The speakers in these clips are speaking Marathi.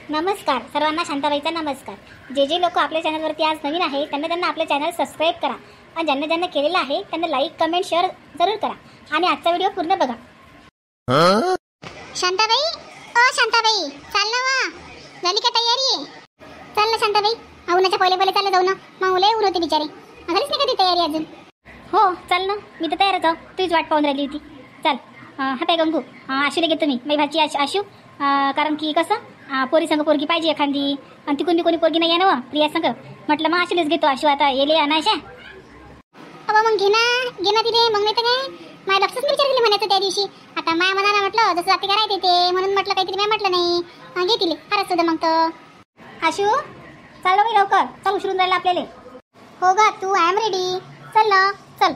नमस्कार सर्वांना, शांताबाईचा नमस्कार. जे लोक आपल्या चॅनलवरती आज नवीन आहे त्यांना आपले चॅनल सबस्क्राईब करा आणि ज्यांना केलेलं आहे त्यांना लाईक कमेंट शेअर जरूर करा आणि आजचा व्हिडिओ पूर्ण बघा. शांताबाई, ओ शांताबाई, चाल ना वा, झाली का तयारी? चाल ना शांताबाई, उन्हाच्या पहिले चाललं जाऊ ना, मग लय ऊन होते बिचारे. झालीच नाही का ती तयारी अजून? हो चाल ना, मी तर तयारच आहो, तुझीच वाट पाहून राहिली होती. चल हा काय गंगू, आशूला घेतो मी, माझी भाची आशू. कारण की कसं पोरी संग पोरगी पाहिजे एखादी, आणि तिकून कोणी पोरगी नाही आहे ना प्रिया संग, म्हटलं मग आशूलाच घेतो. आशू आता येले अनायशा. अबा मग घे ना तिथे, मग नाही तर काय, माझ्या लक्षच नाही विचार केले म्हणायचं त्या दिवशी. आता माया मनाला म्हटलं जसं जाते करायचे ते, म्हणून म्हटलं काहीतरी मी म्हटलं नाही, घे तिले फारच सुद्धा. मग तर आशू चाल ना लवकर, चल उशिरून राहिला आपल्याला. हो गा तू, आय एम रेडी. चल ना चल.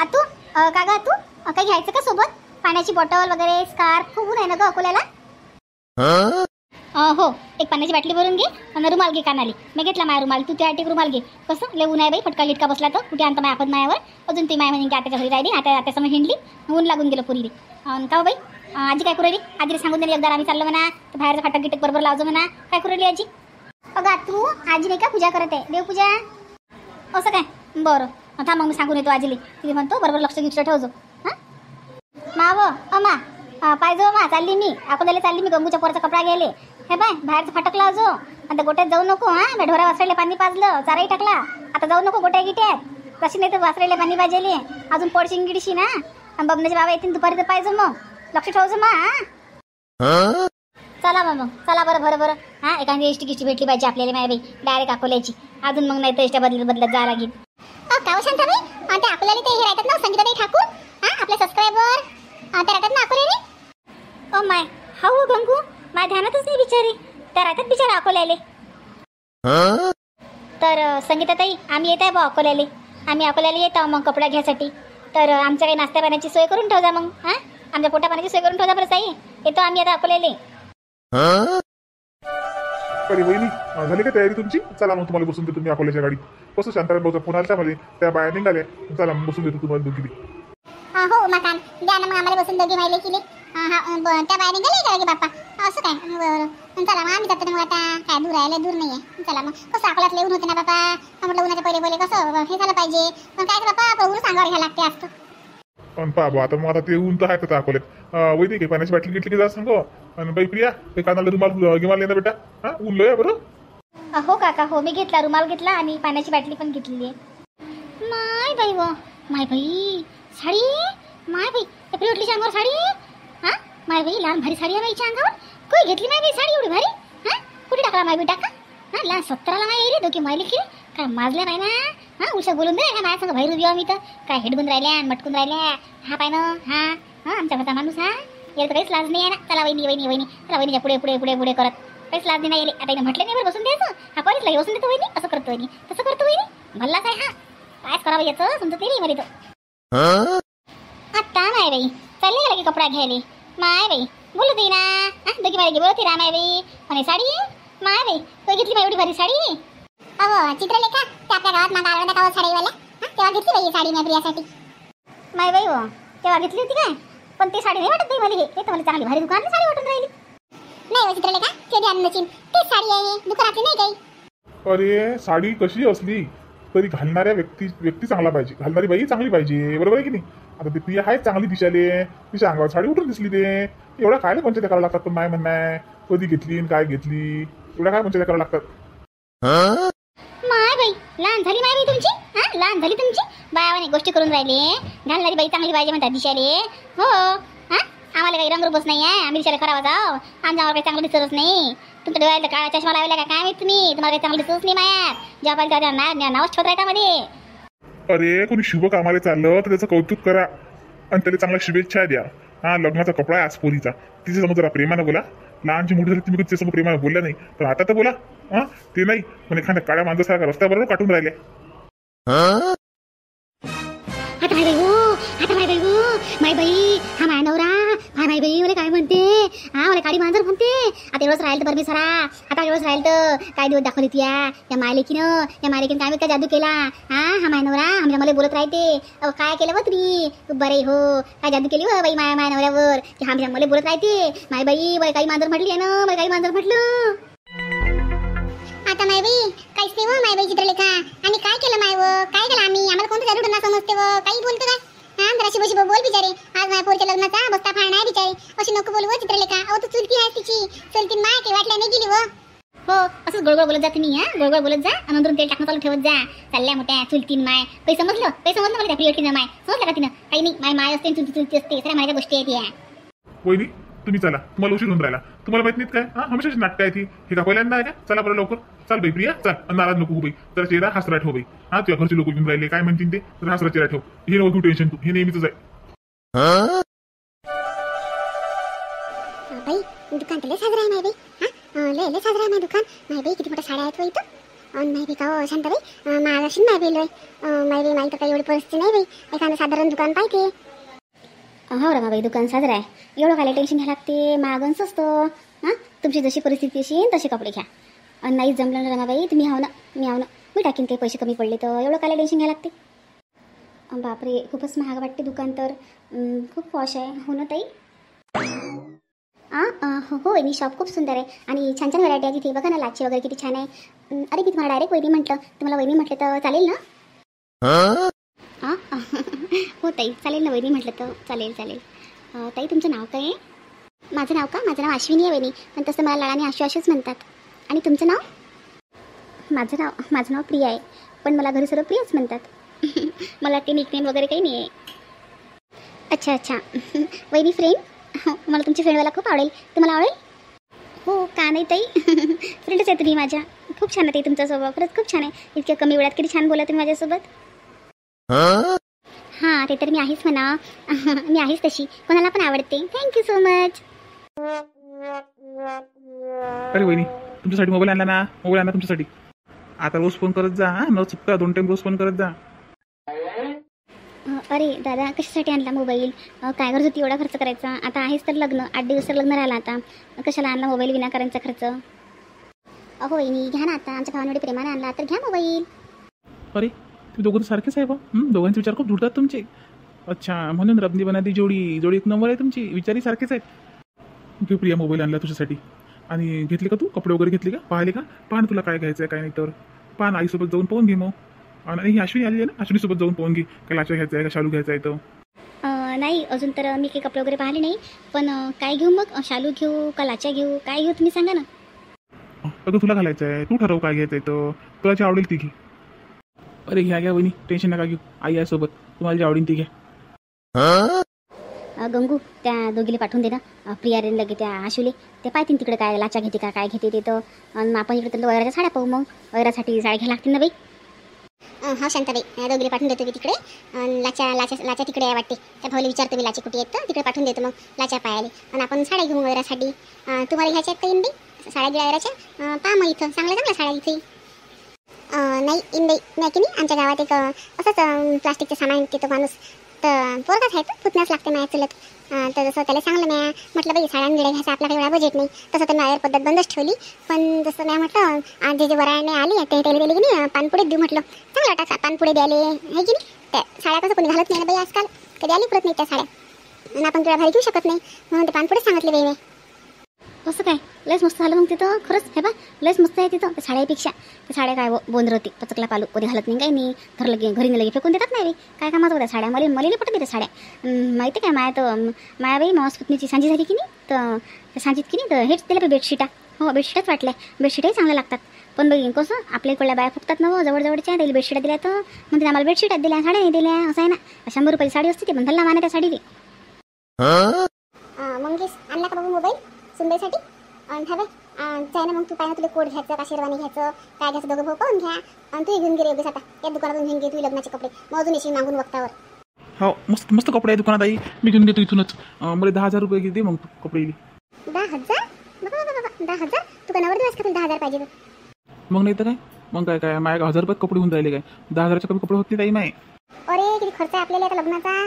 आतू का गा तू काही घ्यायचं का सोबत? पाण्याची बॉटल वगैरे, स्कार्फ. खूप ऊन आहे ना ग अकोल्याला. हो, एक पाण्याची बाटली भरून घे आणि रुमाल घे कानाली. मी घेतला माया रुमाल, तू त्या रुमाल घे. कसं लय ऊन आहे बाई, फटका गिटका बसला तर कुठे आणता माय आपण मायावर. अजून ती माय म्हणे की आताच्या घरी राहिली, आता समोर हिंडली, ऊन लागून गेलं पुरीले. का बाई आजी काय करू? आजीला सांगून दिली एकदा आम्ही चाललो म्हणा, तर बाहेरचं फाटक गिटक बरोबर लावजो म्हणा. काय करू राहिली आजी? अगं तू आजी नाही का पूजा करत आहे, देवपूजा. असं काय? बरं थांब मग मी सांगून येतो आजीले. तिथे म्हणतो बरोबर लक्ष गिक्ष ठेवजो. हां माव अमा पाहिजे मा, चालली मी अकोल्याला, चालली मी गंगूच्या पोराचा कपडा घ्यायले. हे बाय बाहेरचं फाटक लावजो, आणि त्या गोट्यात जाऊ नको. मी ढोरा वासरायला पाणी पाजलं, चाराही टाकला, आता जाऊ नको गोट्या गिट्यात. तशी नाही तर वासरायला पाणी पाजेले, अजून पडशीन गिडशी ना. आणि बबण्याचे बाबा येतील दुपारी तर पाहिजे, मग लक्ष ठेवजो मा. चला मग चला. बरं हां, एखादी एसटी किस्टी भेटली पाहिजे आपल्याला माय बाई, डायरेक्ट अकोल्याची. अजून मग नाही तर एसट्या बदलत जावं लागेल. का शांताबाई, ते अकोल्याला ते हे राहतात ना संगीताताई ठाकूर, आपले सबस्क्रायबर ते राहतात ना अकोल्याला. ओ माय, हो गंगू, माझ्या ध्यानातच नाही बिचारी, त्या राहतात बिचारा अकोल्याले. तर संगीताताई आम्ही येत आहे बा अकोल्याले. आम्ही अकोल्याला येत आहो मग कपडा घ्यायसाठी. तर आमच्या काही नाश्त्या पाण्याची सोय करून ठेवजा मग. हां, आमच्या पोटा पाण्याची सोय करून ठेवजा बरं ताई. येतो आम्ही आता अकोल्याले. अरे वहिनी, झाली का तयारी तुमची? चला मग तुम्हाला बसून देतो मी अकोल्याच्या गाडीत. कसं शांताराम भाऊचा फोन आला मला, त्या बाया निघाल्या. चला मग बसून देतो तुम्हाला दोघी. हो मकान द्या ना, मग आम्हाला बसून दोघी माहिले की त्या बाया निघाले का की बाप्पा? असं काय? बरं चला मग आम्ही जातो. मग आता काय दूर आहे, दूर नाही आहे. चला मग. कसं अकोल्यात येऊन होते ना बापा, म्हटलं उन्हाच्या पहिले कसं हे झालं पाहिजे. पण काय बापा, आपलं ऊन सांगावर घ्यायला लागते असतं. पण पाहा आता मग आता ते ऊन तर आहे अकोल्यात. वैदिक आहे, पाण्याची बाटली घेतली की जा सांगो. आणि बाई प्रिया, ते कानाला रुमाल गिमाल ना बेटा. हां, ऊन लय बरं. हो काका, हो मी घेतला, रुमाल घेतला आणि पाण्याची बाटली पण घेतलेली आहे. माय बाई साडी, माय बाई एवढी उठली अंगावर साडी. हां माय बाई, लहान भारी साडी आहे बाईच्या अंगावर. कोई घेतली माय बाई साडी एवढी भारी? हां, कुठे टाकला माय बाई? टाका. हां, लहान 17ला नाही येईल दोघी मायले की काय माजल्या पाय ना. हां, उषा बोलून दे का माझ्या संग बाहेर उभी मी तर काय हेडबून राहिल्या मटकून राहिल्या. हा पाय ना. हां आमच्या घरचा माणूस. याला तर काहीच लाज नाही आहे ना. चला वहिनी चला, वहिनीच्या पुढे करत काहीच लाज नाही. आता म्हटलं नाही बरं बसून द्यायचं. हा कॉलेजला बसून देतो वहिनी, असं करतो वहिनी, तसं करतो वहिनी. भल्ला काय हा, कायच करावं याचं समजत नाही मध्ये तो. आता माय बाई चालले गेला की कपडा घ्यायले. माय बाई बोलू दे ना. दोघी माय बोलते रा माय बाई म्हणे साडी. माय बाई तो घेतली बाई एवढी भारी साडी. चित्रलेखा, ते आपल्या गावात मागा आला का साडीवाला, तेव्हा घेतली बाई साडी मी प्रियासाठी. माय बाई हो, तेव्हा घेतली होती काय? पण ती साडी नाही वाटत बाई मला. हे तर मला चांगली भारी दुकानातली साडी वाटून राहिली. नाही चित्रलेखा, कधी आणण्याची तीच साडी आहे, दुकानातली नाही काही. अरे साडी कशी असली तरी घालणाऱ्या व्यक्ती चांगला पाहिजे, घालणारी बाई चांगली पाहिजे. बरोबर आहे की नाही? आता ती प्रिया आहे चांगली दिसाले, तिच्या अंगावर साडी उठून दिसली. ते एवढा काय पंचायत करावं लागतात? पण माय म्हणणं आहे, कधी घेतली आणि काय घेतली, एवढा काय पंचायत करावं लागतात? माय बाई लहान झाली माय बाई तुमची. हां, लहान झाली तुमची. बायावाने गोष्टी करून राहिले. घालणारी बाई चांगली पाहिजे म्हणतात दिशाले. हो हां, आम्हाला काही रंगरूपच नाही आहे. आम्ही दिशाला खराबा जाऊ, आमच्या काही चांगलं दिसतच नाही. तुमच्या डोळ्याला काळा चष्मा लावला काय माहित तुम्ही? तुम्हाला काही चांगलं दिसतच नाही मायात. जेव्हा पाहिजे तेव्हा नावच ठेवत राहता मध्ये. अरे कोणी शुभ कामाला चाललं तर त्याचं कौतुक करा आणि त्याला चांगल्या शुभेच्छा द्या. हा, लग्नाचा कपडा आहे आज पोरीचा, तिच्या समोर जरा प्रेमानं बोला. लहानची मोठी झाली तुम्ही तिच्यासमोर प्रेमानं बोलल्या नाही तर आता तर बोला. हां, ते नाही पण एखाद्या काळ्या माणसासारखा रस्त्याबरोबर काटून राहिले. आता माय बाई माय बाई हा माय नवरा. माय बाई मला काय म्हणते, हा मला काळी मांजर म्हणते. आता एवढंच राहिलं तर बरं मी सरा. आता एवढंच राहिलं तर काय दिवस दाखवली ती या मायलेकीनं काय माहित काय जादू केला. हा माय नवरा आमच्या मला बोलत राहते. काय केलं बा तुम्ही बरे हो, काय जादू केली हो बाई माय नवऱ्यावर की आमच्या मला बोलत राहते. माय बाई मला काही मांजर म्हटली आहे ना, मला काही मांजर म्हटलं. आता माय बाई काहीच नाही हो माय बाई चित्रलेखा. आणि काय केलं माय व काय केलं आम्ही, आम्हाला कोणतं जादू ना समजते व काही बोलतो काय. हा जराशी बशी बोल बिचारे. आज माझ्या पोरच्या लग्नाचा बस्ता फाळणा आहे बिचारे. अशी नको बोलू व चित्रलेखा. अहो तू चुलती आहे तिची. चुलती माय काही वाटल्या नाही गेली व. हो असंच गोळगोळ बोलत जा तुम्ही. गोळगोळ बोलत जा आणि नंतर तेल टाकणं चालू ठेवत जा. चालल्या मोठ्या चुलतीन माय काही समजलं मला त्या प्रियटीनं माय समजलं का तिनं. काही नाही माय असते चुलती असते सगळ्या माझ्या गोष्टी आहेत या. वहिनी तुम्ही चला, तुम्हाला उशीर होऊन राहिला. तुम्हाला माहित नाहीत काय हा हमेशाची नाटक आहे ती. हे का पहिल्यांदा आहे का. चला बरं लवकर. चाल बाई प्रिया चाल. नाराज नको बाई. जरा चेहरा हसरा ठेव बाई. हा तुझ्या घरचे लोक घेऊन राहिले काय म्हणतील ते तर हसरा चेहरा ठेव. हे नको तू टेन्शन. तू हे नेहमीच आहे. बाई दुकान तर लय साजरा आहे माय बाई. हा लय साजरा आहे माय दुकान. माय बाई किती मोठ्या साड्या आहेत व इथं. आणि माय बाई का हो शांताबाई महाग असेल माय बाई लय. माय बाई माही तर काही एवढी परिस्थिती नाही बाई. एखादं साधारण दुकान पाहिजे. हो रा बाई दुकान साजरं आहे. एवढं काय टेन्शन घ्या लागते. मागून असतं. हां तुमची जशी परिस्थिती असेल तसे कपडे घ्या. आणि नाही जमलं ना रमाबाई तुम्ही हाव ना मी हाव ना मी टाकीन काही पैसे कमी पडले तर. एवढं काय टेन्शन घ्या लागते. बापरे खूपच महाग वाटते दुकान तर. खूप पॉश आहे हो ना ताई. हो वहिनी शॉप खूप सुंदर आहे आणि छान छान व्हरायटी आहे तिथे. बघा ना लाची वगैरे किती छान आहे. अरे मी तुम्हाला डायरेक्ट वहिनी म्हटलं. तुम्हाला वहिनी म्हटलं तर चालेल ना. हो ताई चालेल ना वहिनी म्हटलं तर चालेल. ताई तुमचं नाव काय आहे. माझं नाव अश्विनी आहे वहिनी. पण तसं मला लाडाने आशूच म्हणतात. आणि तुमचं नाव. माझं नाव प्रिया आहे. पण मला घरी सर्व प्रियाच म्हणतात. मला ते निकनेम वगैरे काही नाही आहे. अच्छा वहिनी फ्रेंड. मला तुमची फ्रेंड व्हायला खूप आवडेल. तुम्हाला आवडेल. हो का नाही ताई. फ्रेंडच आहे तुम्ही माझ्या. खूप छान आहे ताई तुमचा स्वभाव. खरंच खूप छान आहे. इतक्या कमी वेळात किती छान बोला तुम्ही माझ्यासोबत. हां ते तर मी आहेच म्हणा. मी आहेच तशी. कोणाला पण आवडते. Thank you so much. अरे वहिनी तुमच्यासाठी मोबाईल आणला ना. मोबाईल आणला तुमच्यासाठी. आता रोज फोन करत जा. हा न चुकता 2 टाइम रोज फोन करत जा. अरे दादा कशासाठी आणला मोबाईल. काय गरज होती एवढा खर्च करायचा. आता आहेच तर लग्न. 8 दिवस तर लग्न राहिला आता. कशाला आणला मोबाईल विनाकारणचा खर्च. अहो वहिनी घ्या ना आता. आमच्या भावांकडे प्रेमाने आणला तर घ्या मोबाईल. अरे तुम्ही दोघं तर सारखेच आहे बा. दोघांचे विचार खूप जुळतात तुमचे. अच्छा म्हणून रबनी बनादी जोडी एक नंबर आहे तुमची. विचारही सारखेच आहेत. घे प्रिया मोबाईल आणला तुझ्यासाठी. आणि घेतले का तू कपडे वगैरे घेतले का. पाहिले का. पाहा तुला काय घ्यायचं आहे काय नाही तर. पाहा ना आईसोबत जाऊन पाहून घे मग. आणि ही अश्विनी आली आहे ना. अश्विनीसोबत जाऊन पाहून घे. काय लाचा घ्यायचा आहे का शालू घ्यायचा आहे तर. नाही अजून तर मी काही कपडे वगैरे पाहिले नाही. पण काय घेऊ मग. शालू घेऊ का लाचा घेऊ काय घेऊ तुम्ही सांगा ना. अगं तुला घालायचं आहे. तू ठरव काय घ्यायचं आहे तर. तुला जे आवडेल ती घे. अरे घ्या वहिनी टेन्शन नका घेऊ. आई आहे सोबत. तुम्हाला जे आवडेल ती घ्या. गंगू त्या दोघीला पाठवून दे ना. प्रिया रेन लगे त्या आशुले ते पाहतील तिकडे काय लाचा घेते का काय घेते ते तर. आणि आपण इकडे तर वैराच्या साड्या पाहू. मग वैरासाठी साड्या घ्यायला लागतील ना बाई. हा शांताबाई दोघीला पाठवून देतो मी तिकडे. लाचा तिकडे आहे वाटते. त्या भाऊला विचारतो मी लाची कुठे येत तर तिकडे पाठवून देतो. मग लाचा पायाले आणि आपण साड्या घेऊ वैरासाठी. तुम्हाला घ्यायच्या आहेत का इन बाई साड्या गिळ्या वैराच्या. पहा मग इथं चांगल्या साड्या इथे. नाही इन बाई नाही की नाही. आमच्या गावात एक असंच प्लास्टिकचं सामान तिथं माणूस तर पोरगाच आहे तर पुतण्याच लागते माझ्या चुलत. तर जसं त्याला सांगलं मी म्हटलं बाई साड्या गिड्या घ्यायचा आपल्याकडे एवढा बजेट नाही. तसं तर माझ्यावर पद्धत बंदच ठेवली. पण जसं नाही म्हटलं आज जे वरायने आली ते त्याला दिले की नाही पानपुडे देऊ म्हटलं. चांगला वाटा पानपुडे द्याले आहे की नाही. त्या साड्या कसं कोणी घालत नाही ना बाई आजकाल. कधी आली परत नाही त्या साड्या. आणि आपण तुला भारी घेऊ शकत नाही म्हणून ते पानपुडे सांगितले बाई मी. कसं काय लयच मस्त झालं मग तिथं. खरंच हे बा लयच मस्त आहे तिथं. त्या साड्यापेक्षा त्या साड्या काय बोंदर होती. पचकला पालू कोणी घालत नाही काही नाही. घरी लगे फेकून देतात नाही काय कामात होत्या साड्या. मला पटत त्या साड्या. माहिती काय माया बाई मावस पत्नीची सांजी झाली की नाही तर त्या सांजीत की नाही तर हेच दिल्या बेडशीटा. हो बेडशीटच वाटल्या. बेडशीटही चांगल्या लागतात. पण बाई कसं आपल्या इकडल्या बाया फुकतात ना. जवळजवळच्या त्याला बेडशीटा दिल्या तर मग ते आम्हाला बेडशीटात दिल्या साड्या नाही दिल्या. असं आहे ना. 100 रुपयाची साडी असते ती पण धल्ला माना त्या साडीली. मंगेश आणला का बाबू मोबाईल सुंदरसाठी. आणि हा बाई चाय ना मग तू पाहिजे तुला कोट घ्यायचं का शेरवानी घ्यायचं काय घ्यायचं दोघं भाऊ पाहून घ्या. आणि तू घेऊन गे रे आता या दुकानातून घेऊन घे तू लग्नाचे कपडे. मग अजून येशील मागून वक्तावर. हो मस्त मस्त कपडे आहे दुकानात आई. मी घेऊन घेतो इथूनच. मला 10,000 रुपये दे मग कपडे. 10,000 बाबा 10,000 तू का नवर दिवस का तुला 10,000 पाहिजे. मग नाही तर काय. मग काय माझ्या 1,000 रुपयात कपडे होऊन राहिले काय. 10,000च्या कमी कपडे होत नाही ताई माय. अरे किती खर्च आहे आपल्याला आता लग्नाचा.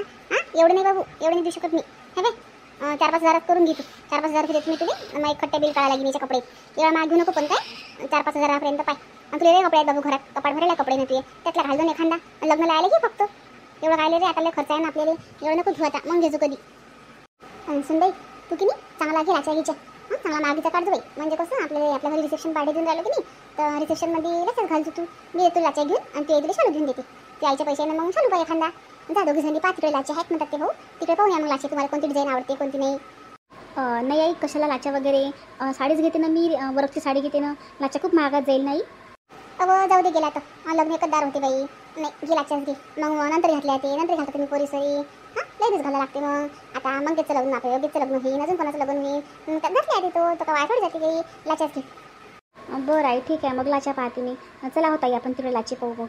एवढं नाही बाबू एवढं नाही देऊ शकत मी. हे बाई 4-5 हजारात करून घेतो. 4-5 हजार रुपये देतो मी तुला. आणि मग एक खट्टे बिल काढायला लागेल याचे कपडे. एवढा महाग घेऊ नको पण काय 4-5 हजारापर्यंत पाय. आणि तुला रे कपडे आहेत बाबू घरात, कपाट भरायला कपडे नाही तुझे, त्यातला घालून एखादा. आणि लग्नाला आले की फक्त एवढं राहिले रे, आता लय खर्च आहे ना आपल्याला. एवढं नको घेऊ आता, मग घेजो कधी. आणि सुनबाई तू की नाही चांगला घे लाचा घ्यायच्या, चांगला मागीचा काढतो बाई. म्हणजे कसं आपल्या घरी रिसेप्शन पार्टी देऊन राहिलं की नाही, तर रिसेप्शनमध्ये लचच घालतो तू. मी येतो लाचा घेऊन आणि ते तुला शालू घेऊन देते. ते आईच्या पैशाने मग शालू पाय एखादा. जा दोघी जणी 5 रुपये लाचे आहेत म्हणतात ते भाऊ. तिकडे पाहूया मग लाचे तुम्हाला कोणती डिझाईन आवडते कोणती नाही. नाही आई, कशाला लाचा वगैरे, साडीच घेते ना मी, वर्कची साडी घेते ना. लाचा खूप महागात जाईल नाही. जाऊ दे गेला तर लग्न एकदार होते बाई. नाही गेलाच्याच घे, मग नंतर घातल्या ते नंतर घालता तुम्ही पोरीसरी. हां लगेच घालायला लागते. मग आता मग त्याचं लग्न आपलं योग्यचं लग्न होईल, अजून कोणाचं लग्न होईल, घातली आधी तो का वाय थोडी जाते काही. लाच्याच घे. बरं आई ठीक आहे, मग लाचा पाहते मी. चला होता आपण तिकडे लाची पाहू बघ.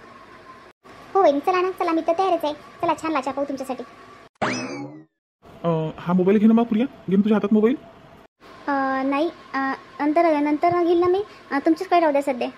हो वहिनी चला ना, चला मी तर तयारच आहे. चला छान लाचा पाहू तुमच्यासाठी. हा मोबाईल घे ना मग प्रिया, घे ना तुझ्या हातात मोबाईल. नाही नंतर घेईल ना मी. तुमचीच काही राहू द्या सध्या.